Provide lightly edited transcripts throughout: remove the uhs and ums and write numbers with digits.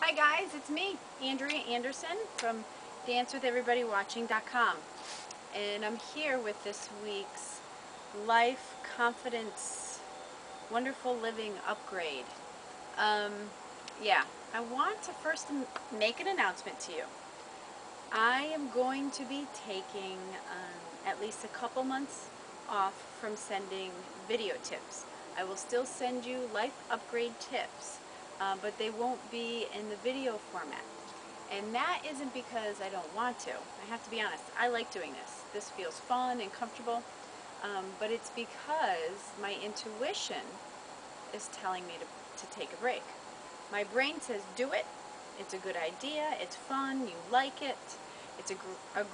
Hi guys, it's me, Andrea Anderson from dancewitheverybodywatching.com, and I'm here with this week's Life Confidence Wonderful Living Upgrade. Um, yeah, I want to first make an announcement to you. I am going to be taking at least a couple months off from sending video tips. I will still send you life upgrade tips, but they won't be in the video format. And that isn't because I don't want to. I have to be honest, I like doing this. This feels fun and comfortable, but it's because my intuition is telling me to take a break. My brain says do it, it's a good idea, it's fun, you like it, it's a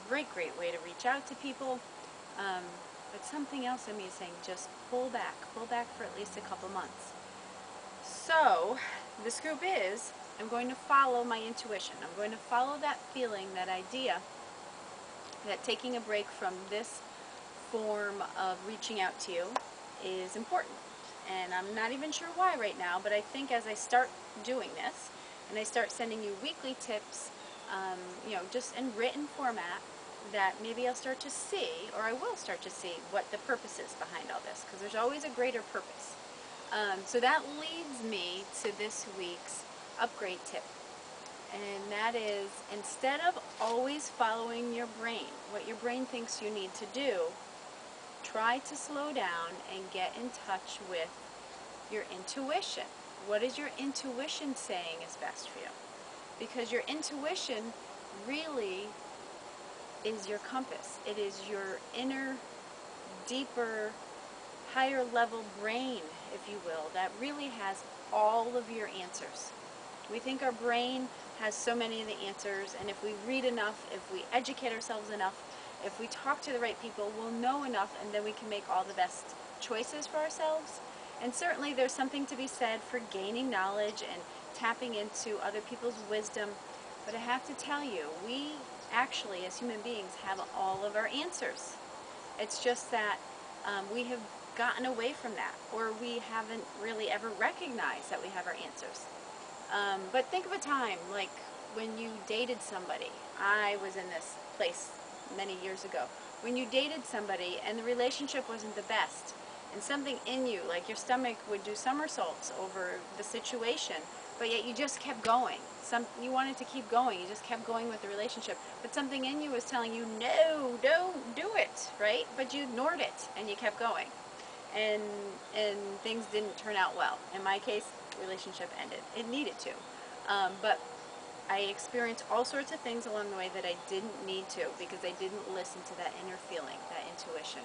great way to reach out to people, but something else in me is saying just pull back for at least a couple months. So the scoop is I'm going to follow my intuition. I'm going to follow that feeling, that idea that taking a break from this form of reaching out to you is important. And I'm not even sure why right now, but I think as I start doing this and I start sending you weekly tips, just in written format, that maybe I'll start to see, or I will start to see, what the purpose is behind all this, because there's always a greater purpose. So that leads me to this week's upgrade tip. And that is, instead of always following your brain, what your brain thinks you need to do, try to slow down and get in touch with your intuition. What is your intuition saying is best for you? Because your intuition really is your compass. It is your inner, deeper, higher level brain, if you will, that really has all of your answers. We think our brain has so many of the answers, and if we read enough, if we educate ourselves enough, if we talk to the right people, we'll know enough, and then we can make all the best choices for ourselves. And certainly there's something to be said for gaining knowledge and tapping into other people's wisdom. But I have to tell you, we actually, as human beings, have all of our answers. It's just that we have gotten away from that, or we haven't really ever recognized that we have our answers. But think of a time like when you dated somebody. I was in this place many years ago. When you dated somebody and the relationship wasn't the best, and something in you, like your stomach would do somersaults over the situation, but yet you just kept going. You wanted to keep going. You just kept going with the relationship. But something in you was telling you, no, don't do it, right? But you ignored it and you kept going. And things didn't turn out well. In my case, the relationship ended. It needed to. But I experienced all sorts of things along the way that I didn't need to, because I didn't listen to that inner feeling, that intuition.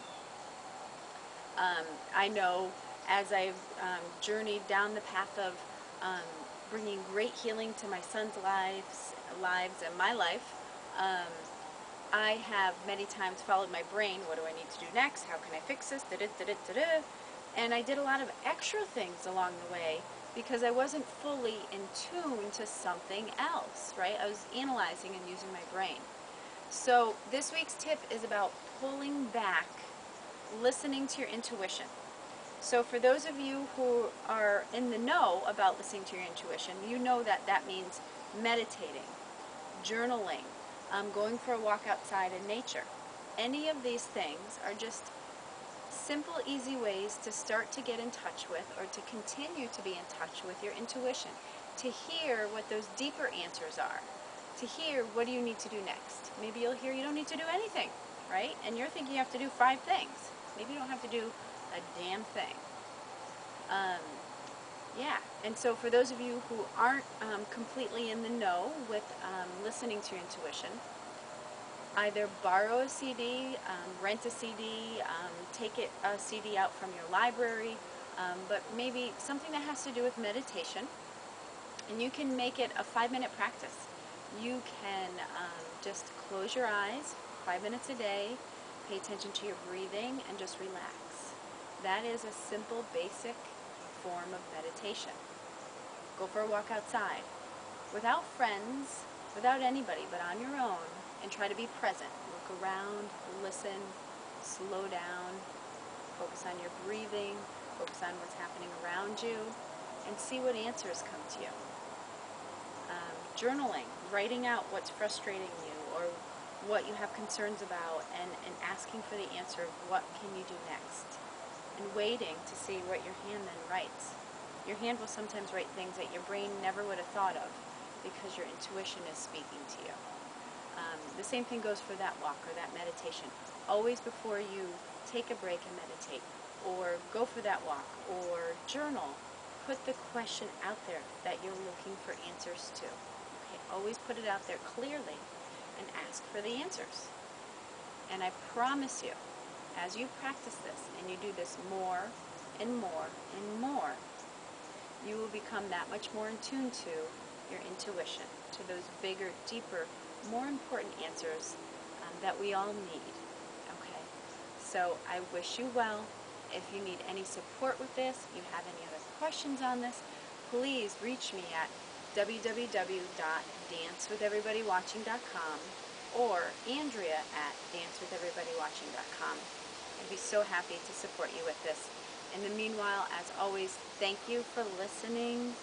I know as I've journeyed down the path of bringing great healing to my son's lives and my life, I have many times followed my brain. What do I need to do next? How can I fix this? Da-da-da-da-da-da. And I did a lot of extra things along the way because I wasn't fully in tune to something else, right? I was analyzing and using my brain. So this week's tip is about pulling back, listening to your intuition. So for those of you who are in the know about listening to your intuition, you know that that means meditating, journaling, going for a walk outside in nature. Any of these things are just simple, easy ways to start to get in touch with, or to continue to be in touch with your intuition, to hear what those deeper answers are, to hear what do you need to do next. Maybe you'll hear you don't need to do anything, right? And you're thinking you have to do 5 things. Maybe you don't have to do a damn thing. Yeah, and so for those of you who aren't completely in the know with listening to your intuition, either borrow a CD, rent a CD, take a CD out from your library, but maybe something that has to do with meditation, and you can make it a 5-minute practice. You can just close your eyes 5 minutes a day, pay attention to your breathing, and just relax. That is a simple, basic form of meditation. Go for a walk outside, without friends, without anybody, but on your own, and try to be present. Look around, listen, slow down, focus on your breathing, focus on what's happening around you, and see what answers come to you. Journaling, writing out what's frustrating you or what you have concerns about, and asking for the answer of what can you do next, and waiting to see what your hand then writes. Your hand will sometimes write things that your brain never would have thought of because your intuition is speaking to you. The same thing goes for that walk or that meditation. Always before you take a break and meditate, or go for that walk, or journal, put the question out there that you're looking for answers to. Okay? Always put it out there clearly and ask for the answers. And I promise you, as you practice this and you do this more and more and more, you will become that much more in tune to your intuition, to those bigger, deeper, more important answers that we all need. Okay? So I wish you well. If you need any support with this, if you have any other questions on this, please reach me at www.dancewitheverybodywatching.com or Andrea at dancewitheverybodywatching.com. I'd be so happy to support you with this. In the meanwhile, as always, thank you for listening.